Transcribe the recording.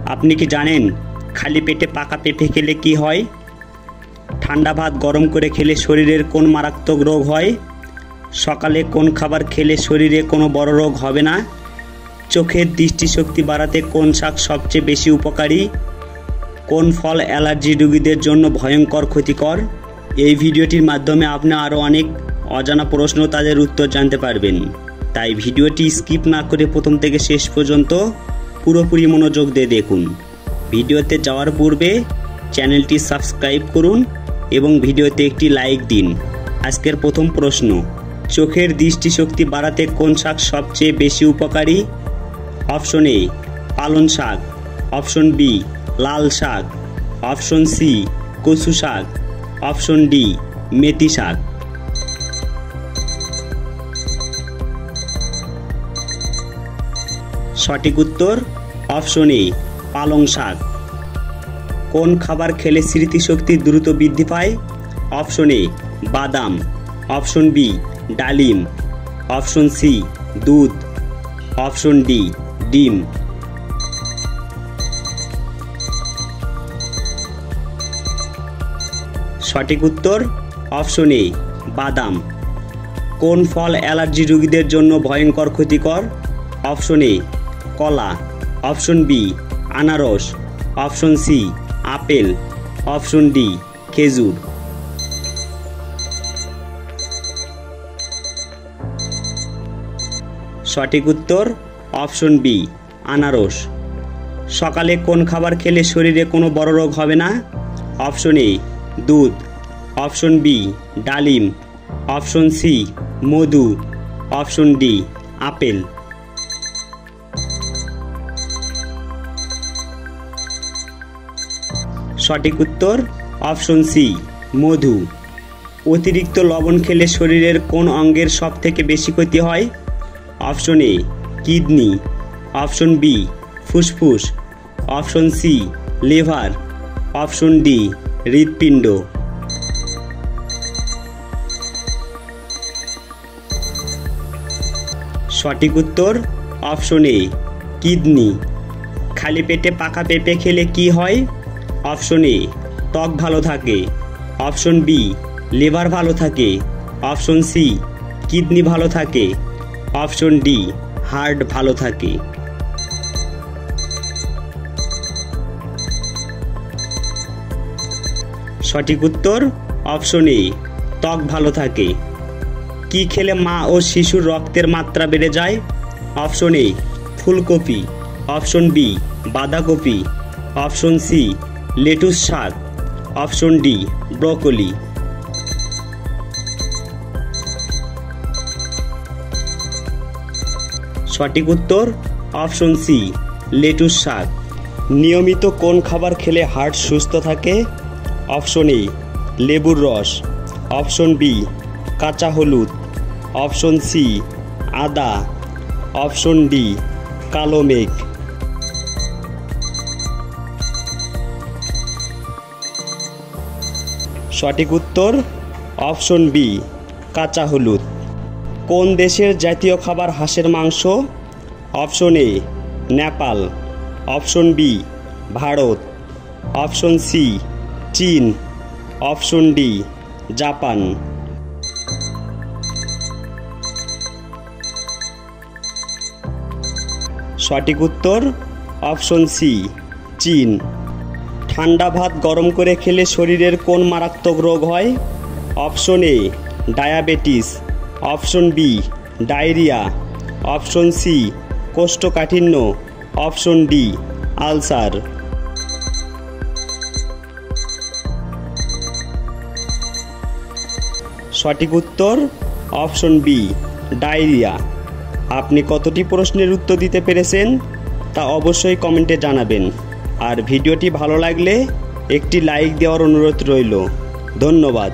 আপনি কি জানেন খালি পেটে পাকা পেঁপে খেলে কি হয়? ঠান্ডা ভাত গরম করে খেলে শরীরের কোন মারাত্মক রোগ হয়? সকালে কোন খাবার খেলে শরীরে কোনো বড় রোগ হবে না? চোখের দৃষ্টিশক্তি বাড়াতে কোন শাক সবচেয়ে বেশি উপকারী? কোন ফল অ্যালার্জি রোগীদের জন্য ভয়ঙ্কর ক্ষতিকর? এই ভিডিওটির মাধ্যমে আপনি আরও অনেক অজানা প্রশ্ন তাদের উত্তর জানতে পারবেন। তাই ভিডিওটি স্কিপ না করে প্রথম থেকে শেষ পর্যন্ত পুরোপুরি মনোযোগ দিয়ে দেখুন। ভিডিওতে যাওয়ার পূর্বে চ্যানেলটি সাবস্ক্রাইব করুন এবং ভিডিওতে একটি লাইক দিন। আজকের প্রথম প্রশ্ন, চোখের দৃষ্টিশক্তি বাড়াতে কোন শাক সবচেয়ে বেশি উপকারী? অপশন এ পালং শাক, অপশন বি লাল শাক, অপশন সি কচু শাক, অপশন ডি মেথি শাক। সঠিক উত্তর অপশন এ পালং শাক। কোন খাবার খেলে স্মৃতিশক্তি দ্রুত বৃদ্ধি পায়? অপশন এ বাদাম, অপশন বি ডালিম, অপশন সি দুধ, অপশন ডি ডিম। সঠিক উত্তর অপশন এ বাদাম। কোন ফল অ্যালার্জি রোগীদের জন্য ভয়ঙ্কর ক্ষতিকর? অপশন এ কলা, অপশন বি আনারস, অপশন সি আপেল, অপশন ডি খেজুর। সঠিক উত্তর অপশন বি আনারস। সকালে কোন খাবার খেলে শরীরে কোনো বড় রোগ হবে না? অপশন এ দুধ, অপশন বি ডালিম, অপশন সি মধু, অপশন ডি আপেল। সঠিক উত্তর অপশন সি মধু। অতিরিক্ত লবণ খেলে শরীরের কোন অঙ্গের সবথেকে বেশি ক্ষতি হয়? Option A kidney, option B ফুসফুস, option C liver, option D হৃৎপিণ্ড। সঠিক উত্তর অপশন এ কিডনি। খালি পেটে পাকা পেঁপে খেলে কি হয়? অপশন এ ত্বক ভালো থাকে, অপশন বি লিভার ভালো থাকে, অপশন সি কিডনি ভালো থাকে, অপশন ডি হার্ট ভালো থাকে। সঠিক উত্তর অপশন এ ত্বক ভালো থাকে। কি খেলে মা ও শিশুর রক্তের মাত্রা বেড়ে যায়? অপশন এ ফুলকপি, অপশন বি বাঁধাকপি, অপশন সি লেটুস শাক, অপশন ডি ব্রোকলি। সঠিক উত্তর অপশন সি লেটুস শাক। নিয়মিত কোন খাবার খেলে হার্ট সুস্থ থাকে? অপশন এ লেবুর রস, অপশন বি কাঁচা হলুদ, অপশন সি আদা, অপশন ডি কালো মেঘ। সঠিক উত্তর অপশন বি কাঁচা হলুদ। কোন দেশের জাতীয় খাবার হাঁসের মাংস? Option A Nepal, option B Bharat, option C চীন, অপশন ডি জাপান। সঠিক উত্তর অপশন সি চীন। ঠান্ডা ভাত গরম করে খেলে শরীরের কোন মারাত্মক রোগ হয়? Option A diabetes, option B diarrhoea, option C কোষ্ঠকাঠিন্য, অপশন ডি আলসার। সঠিক উত্তর অপশন বি ডায়রিয়া। আপনি কতটি প্রশ্নের উত্তর দিতে পেরেছেন তা অবশ্যই কমেন্টে জানাবেন। আর ভিডিওটি ভালো লাগলে একটি লাইক দেওয়ার অনুরোধ রইল। ধন্যবাদ।